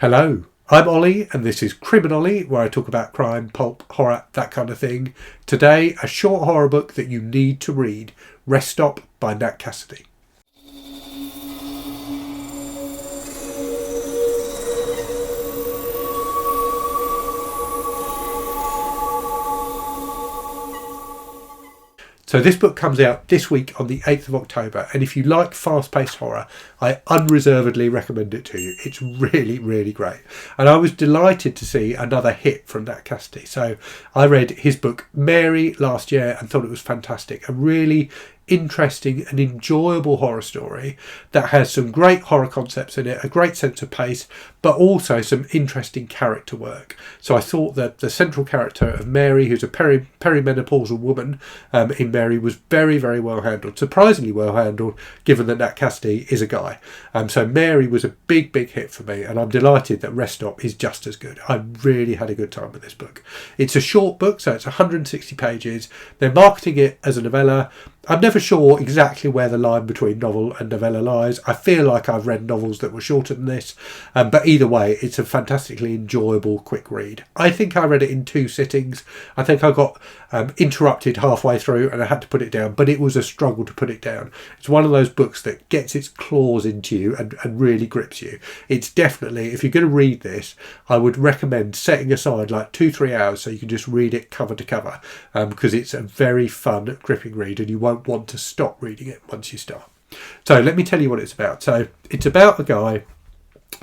Hello, I'm Ollie and this is Criminally, where I talk about crime, pulp, horror, that kind of thing. Today, a short horror book that you need to read, Rest Stop by Nat Cassidy. So this book comes out this week on the 8th of October, and if you like fast-paced horror, I unreservedly recommend it to you. It's really, really great. And I was delighted to see another hit from Nat Cassidy. So I read his book Mary last year and thought it was fantastic. A really interesting and enjoyable horror story that has some great horror concepts in it, a great sense of pace, but also some interesting character work. So I thought that the central character of Mary, who's a perimenopausal woman in Mary, was very, very well handled, surprisingly well handled, given that Nat Cassidy is a guy. So Mary was a big, big hit for me, and I'm delighted that Rest Stop is just as good. I really had a good time with this book. It's a short book, so it's 160 pages. They're marketing it as a novella. I'm never sure exactly where the line between novel and novella lies. I feel like I've read novels that were shorter than this, but either way, it's a fantastically enjoyable, quick read. I think I read it in 2 sittings. I think I got interrupted halfway through and I had to put it down, but it was a struggle to put it down. It's one of those books that gets its claws into you and really grips you. It's definitely, if you're going to read this, I would recommend setting aside like 2-3 hours so you can just read it cover to cover, because it's a very fun, gripping read and you won't want to stop reading it once you start. So let me tell you what it's about. So it's about a guy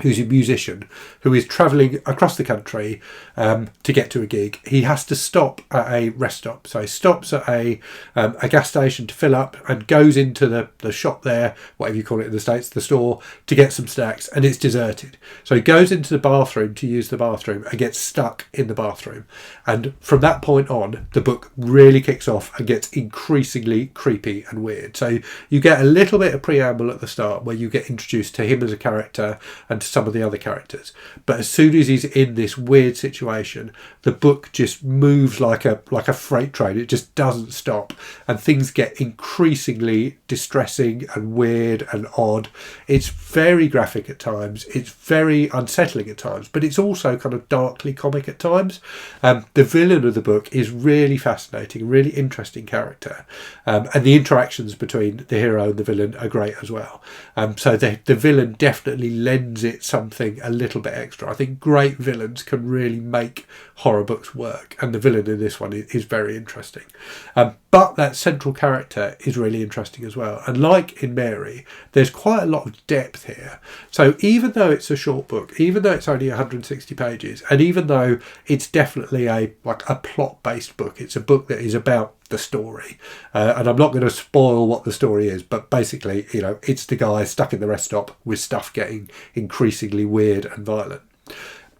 who's a musician who is travelling across the country to get to a gig. He has to stop at a rest stop. So he stops at a gas station to fill up and goes into the shop there, whatever you call it in the States, the store, to get some snacks, and it's deserted. So he goes into the bathroom to use the bathroom and gets stuck in the bathroom. And from that point on, the book really kicks off and gets increasingly creepy and weird. So you get a little bit of preamble at the start where you get introduced to him as a character and to some of the other characters, but as soon as he's in this weird situation, the book just moves like a freight train. It just doesn't stop, and things get increasingly distressing and weird and odd. It's very graphic at times, it's very unsettling at times, but it's also kind of darkly comic at times. The villain of the book is really fascinating, really interesting character, and the interactions between the hero and the villain are great as well. So the villain definitely lends it something a little bit extra. I think great villains can really make horror books work, and the villain in this one is very interesting. But that central character is really interesting as well. And like in Mary, there's quite a lot of depth here. So even though it's a short book, even though it's only 160 pages, and even though it's definitely a plot-based book, it's a book that is about the story, and I'm not going to spoil what the story is, but basically, it's the guy stuck in the rest stop with stuff getting increasingly weird and violent.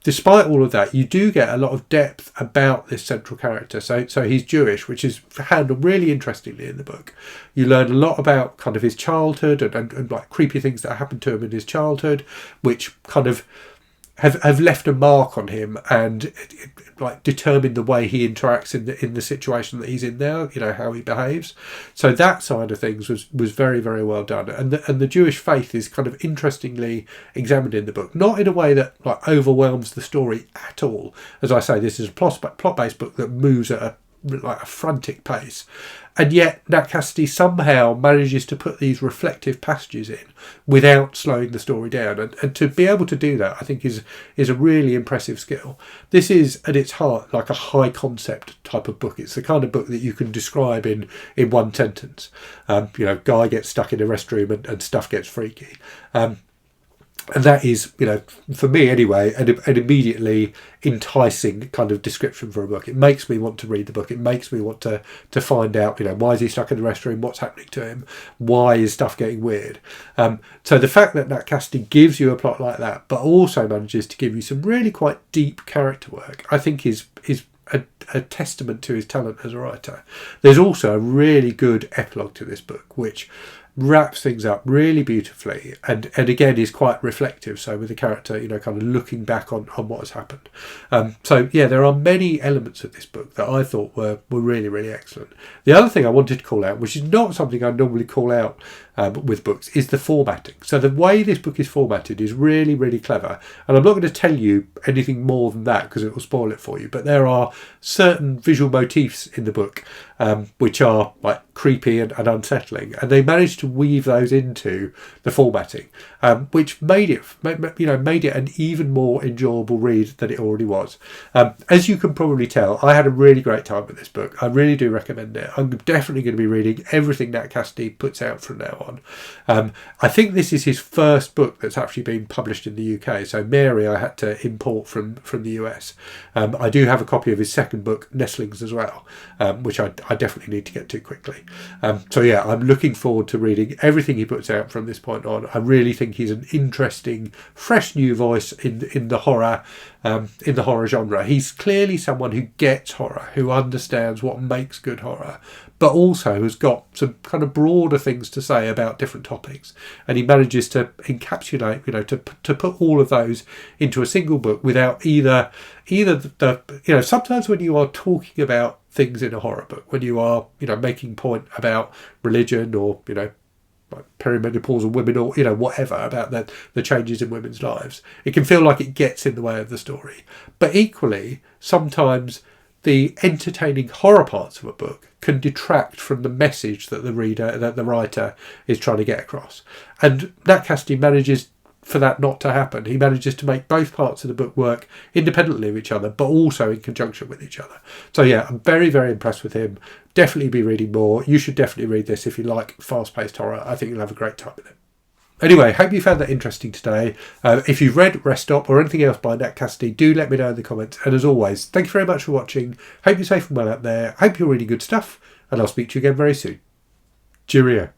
Despite all of that, you do get a lot of depth about this central character. So he's Jewish, which is handled really interestingly in the book. You learn a lot about kind of his childhood and like creepy things that happened to him in his childhood, which kind of have left a mark on him and like determine the way he interacts in the situation that he's in now, how he behaves. So that side of things was very, very well done, and the Jewish faith is kind of interestingly examined in the book, not in a way that like overwhelms the story at all. As I say, this is a plot-based book that moves at a frantic pace, and yet Nat Cassidy somehow manages to put these reflective passages in without slowing the story down, and to be able to do that, I think is a really impressive skill. This is at its heart like a high concept type of book. It's the kind of book that you can describe in one sentence. Guy gets stuck in a restroom and stuff gets freaky. And that is, for me anyway, an immediately enticing kind of description for a book. It makes me want to read the book. It makes me want to find out, why is he stuck in the restroom? What's happening to him? Why is stuff getting weird? So the fact that Nat Cassidy gives you a plot like that, but also manages to give you some really quite deep character work, I think is a testament to his talent as a writer. There's also a really good epilogue to this book, which wraps things up really beautifully and again is quite reflective, so with the character kind of looking back on what has happened. So yeah, there are many elements of this book that I thought were really, really excellent. The other thing I wanted to call out, which is not something I normally call out with books is the formatting. So the way this book is formatted is really, really clever. And I'm not going to tell you anything more than that because it will spoil it for you. But there are certain visual motifs in the book which are like creepy and unsettling, and they managed to weave those into the formatting, which made it an even more enjoyable read than it already was. As you can probably tell, I had a really great time with this book. I really do recommend it. I'm definitely going to be reading everything Nat Cassidy puts out from now on. I think this is his first book that's actually been published in the UK. So Mary I had to import from the US. I do have a copy of his second book, Nestlings, as well, which I definitely need to get to quickly. So yeah, I'm looking forward to reading everything he puts out from this point on. I really think he's an interesting, fresh new voice in the horror genre. He's clearly someone who gets horror, who understands what makes good horror, but also has got some kind of broader things to say about different topics. And he manages to encapsulate, to put all of those into a single book without either sometimes when you are talking about things in a horror book, when you are, making point about religion or, like perimenopausal women or, whatever about the changes in women's lives, it can feel like it gets in the way of the story. But equally, sometimes the entertaining horror parts of a book can detract from the message that the writer is trying to get across. And Nat Cassidy manages for that not to happen. He manages to make both parts of the book work independently of each other, but also in conjunction with each other. So yeah, I'm very, very impressed with him. Definitely be reading more. You should definitely read this if you like fast-paced horror. I think you'll have a great time with it. Anyway, hope you found that interesting today. If you've read Rest Stop or anything else by Nat Cassidy, do let me know in the comments. And as always, thank you very much for watching. Hope you're safe and well out there. Hope you're reading good stuff. And I'll speak to you again very soon. Cheerio.